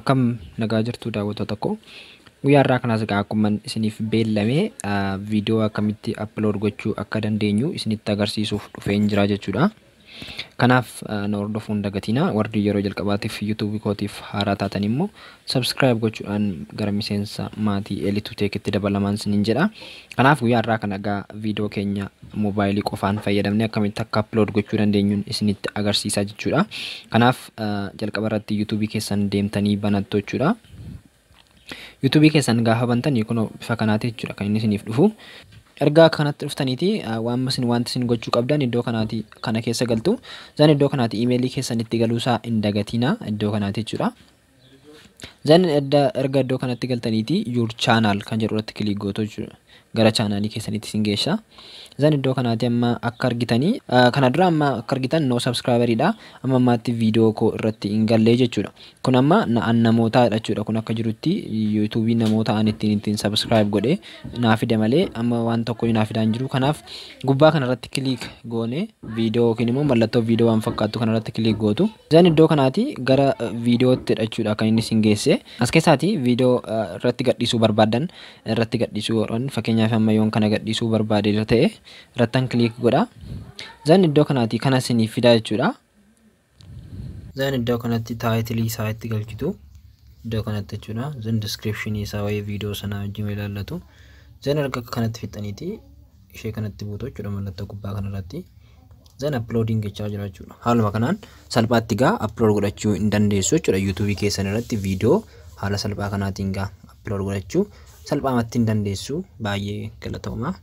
Akkam nagaa jirtu daawwattoota koo. Guyyaa irraa kanas egaa akkuma isiniif beellamee viidiyoo akkamitti upload gochuu akka dandeenyu isinitti agarsiisuuf dhufeen jira jechuudha. Kanaaf na hordofuun dagatina. Warri yeroo jalqabaatiif YouTube kootiif haaraa taatan immoo subscribe gochuudhaan gara miseensa maatii Elitu Teekitti dabalamaan isiniin jedha. Kanaaf guyyaa irraa kana egaa viidiyoo keenya mobaayilii qofaan fayyadamnee akkamitti akka upload gochuu dandeenyuun isinitti agarsiisaa jechuudha. Kanaaf jalqaba irratti YouTube keessan deemtanii banattu jechuudha. YouTube keessan gaafa bantanii kun bifa kanaati jechuudha kan inni isiniif dhufu. Ergaa kanatti dhuftaniiti wanti isin gochuu qabdan iddoo kanaati kana keessa galtu. Zan iddoo kanaati emailii keessanitti galuusaa hin dagatina iddoo kanaati jechuudha. Zan erga iddoo kanatti galtaniiti your channel kan jedhu irratti kilik gootu jechuudha. Gara channelii keessanitti isin geessa. Zan iddoo kanaati amma akka argitanii kana dura amma akka argitan no subscriberidha. Amma ammaatti viidiyoo koo irratti hin gallee jechuudha. Kun amma namoota jechuudha. Kun akka jirutti YouTube namoota an ittiin subscribe godhe naaf fide malee amma waan tokko naaf fidaan jiru. Kanaaf gubbaa kana irratti kilik goone viidiyoo yookiin immoo mallattoo viidiyoo waan fakkaatu kana irratti kilik gootu. Zan iddoo kanaati gara viidiyootti jechuudha kan inni isin geesse. As keessaati viidiyoo irratti gadhiisuu barbaadan irratti gadhiisuu fakkeenyaaf amma yoon kana gadhiisuu barbaade ta'e irrattan kilik godha. Zan iddoo kanaati kana isiniif fida jechuudha. Zan iddoo kanatti taayitilii isaa itti galchitu iddoo kanatti jechuudha. Zan description isaa waa'ee viidiyoo sanaa wajjin ilaallatu. Zan erga kanatti fixaniiti ishee kanatti buutu jechuudha mallattoo gubbaa kanarratti. Zan uploading gochaa jira jechuudha. Haaluma kanaan salphaatti gaa upload godhachuu hin dandeessu jechuudha. YouTube keessan irratti viidiyoo haala salphaa kanaatiin gaa upload godhachuu salphaamatti hin dandeessu. Baay'ee galatoomaa.